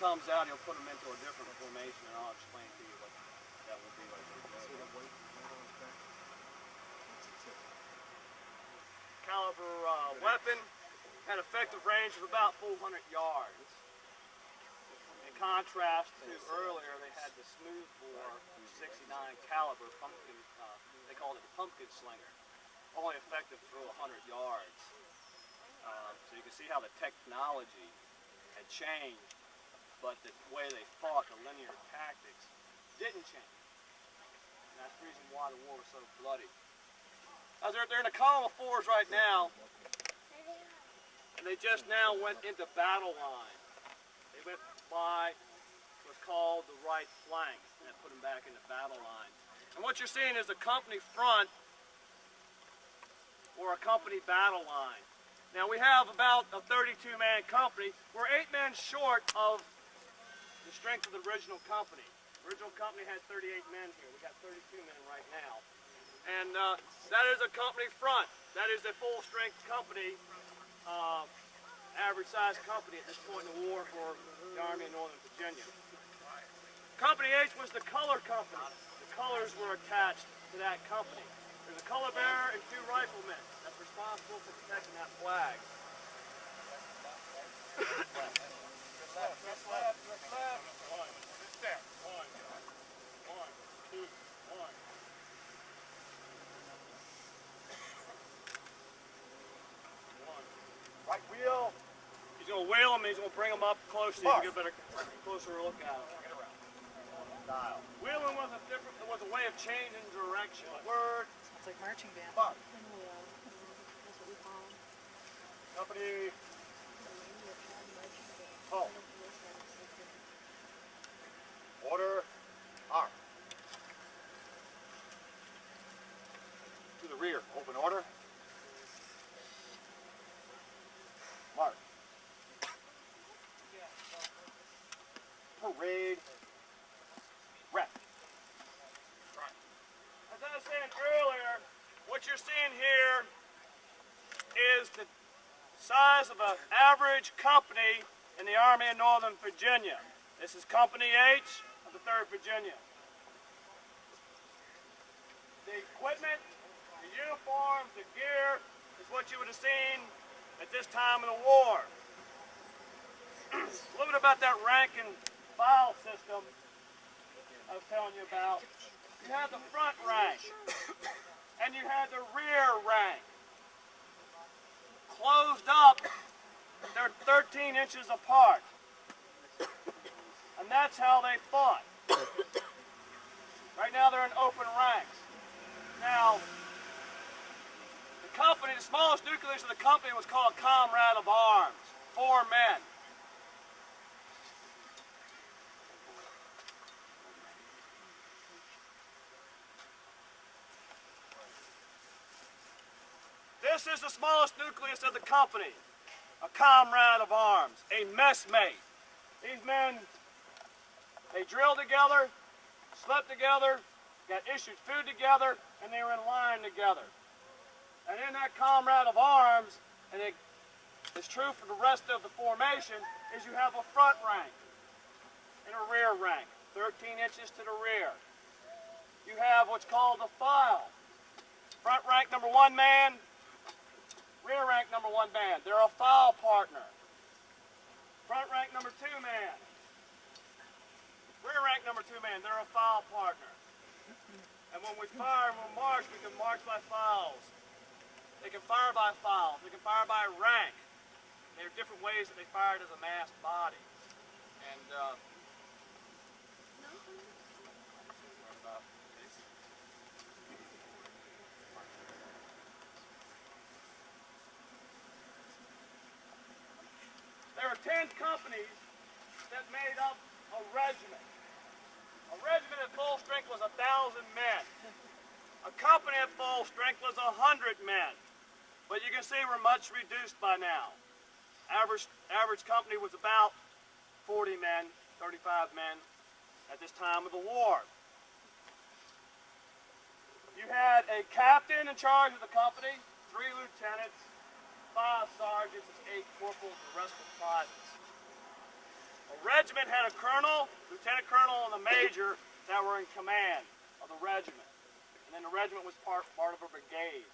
comes out, he'll put them into a different formation, and I'll explain to you what that will be like. Caliber weapon had effective range of about 400 yards. In contrast to earlier, they had the smooth bore 69 caliber pumpkin. They called it pumpkin slinger. Only effective through 100 yards. So you can see how the technology had changed, but the way they fought, the linear tactics, didn't change. And that's the reason why the war was so bloody. They're in a column of fours right now, and they just now went into battle line. They went by what's called the right flank, and that put them back into battle line. And what you're seeing is a company front or a company battle line. Now we have about a 32-man company. We're 8 men short of the strength of the original company. The original company had 38 men here. We got 32 men right now. And that is a company front. That is a full-strength company, average-sized company at this point in the war for the Army of Northern Virginia. Company H was the color company. The colors were attached to that company. There's a color bearer and 2 riflemen that's responsible for protecting that flag. Just left. One. Sit there. One, 2, 1. Right wheel. He's going to wheel them. He's going to bring them up close so you can get a better, closer look at them. Dial. Wheeling was a way of changing direction. Word. It's like marching band. March. That's what we call them. Company. Halt. Order. Arm. To the rear. Open order. March. Parade. Rep. As I was saying earlier, what you're seeing here is the size of an average company in the Army of Northern Virginia. This is Company H of the 3rd Virginia. The equipment, the uniforms, the gear is what you would have seen at this time of the war. A little bit about that rank and file system I was telling you about. You had the front rank and you had the rear rank. Closed up, they're 13 inches apart. And that's how they fought. Right now they're in open ranks. Now, the company, the smallest nucleus of the company was called Comrade of Arms, 4 men. This is the smallest nucleus of the company, a Comrade of Arms, a messmate. These men, they drilled together, slept together, got issued food together, and they were in line together. And in that Comrade of Arms, and it's true for the rest of the formation, is you have a front rank and a rear rank, 13 inches to the rear. You have what's called the file. Front rank number 1 man, rear rank number 1 man. They're a file partner. Front rank number 2 man. Rear rank number 2 man. They're a file partner. And when we fire and we march, we can march by files. They can fire by files. They can fire by rank. There are different ways that they fired as a massed body. And there are 10 companies that made up a regiment. A regiment at full strength was 1,000 men. A company at full strength was 100 men. But you can see we're much reduced by now. Average company was about 40 men, 35 men at this time of the war. You had a captain in charge of the company, 3 lieutenants, 5 sergeants, 8 corporals, and the rest were privates. A regiment had a colonel, lieutenant colonel, and a major that were in command of the regiment. And then the regiment was part of a brigade.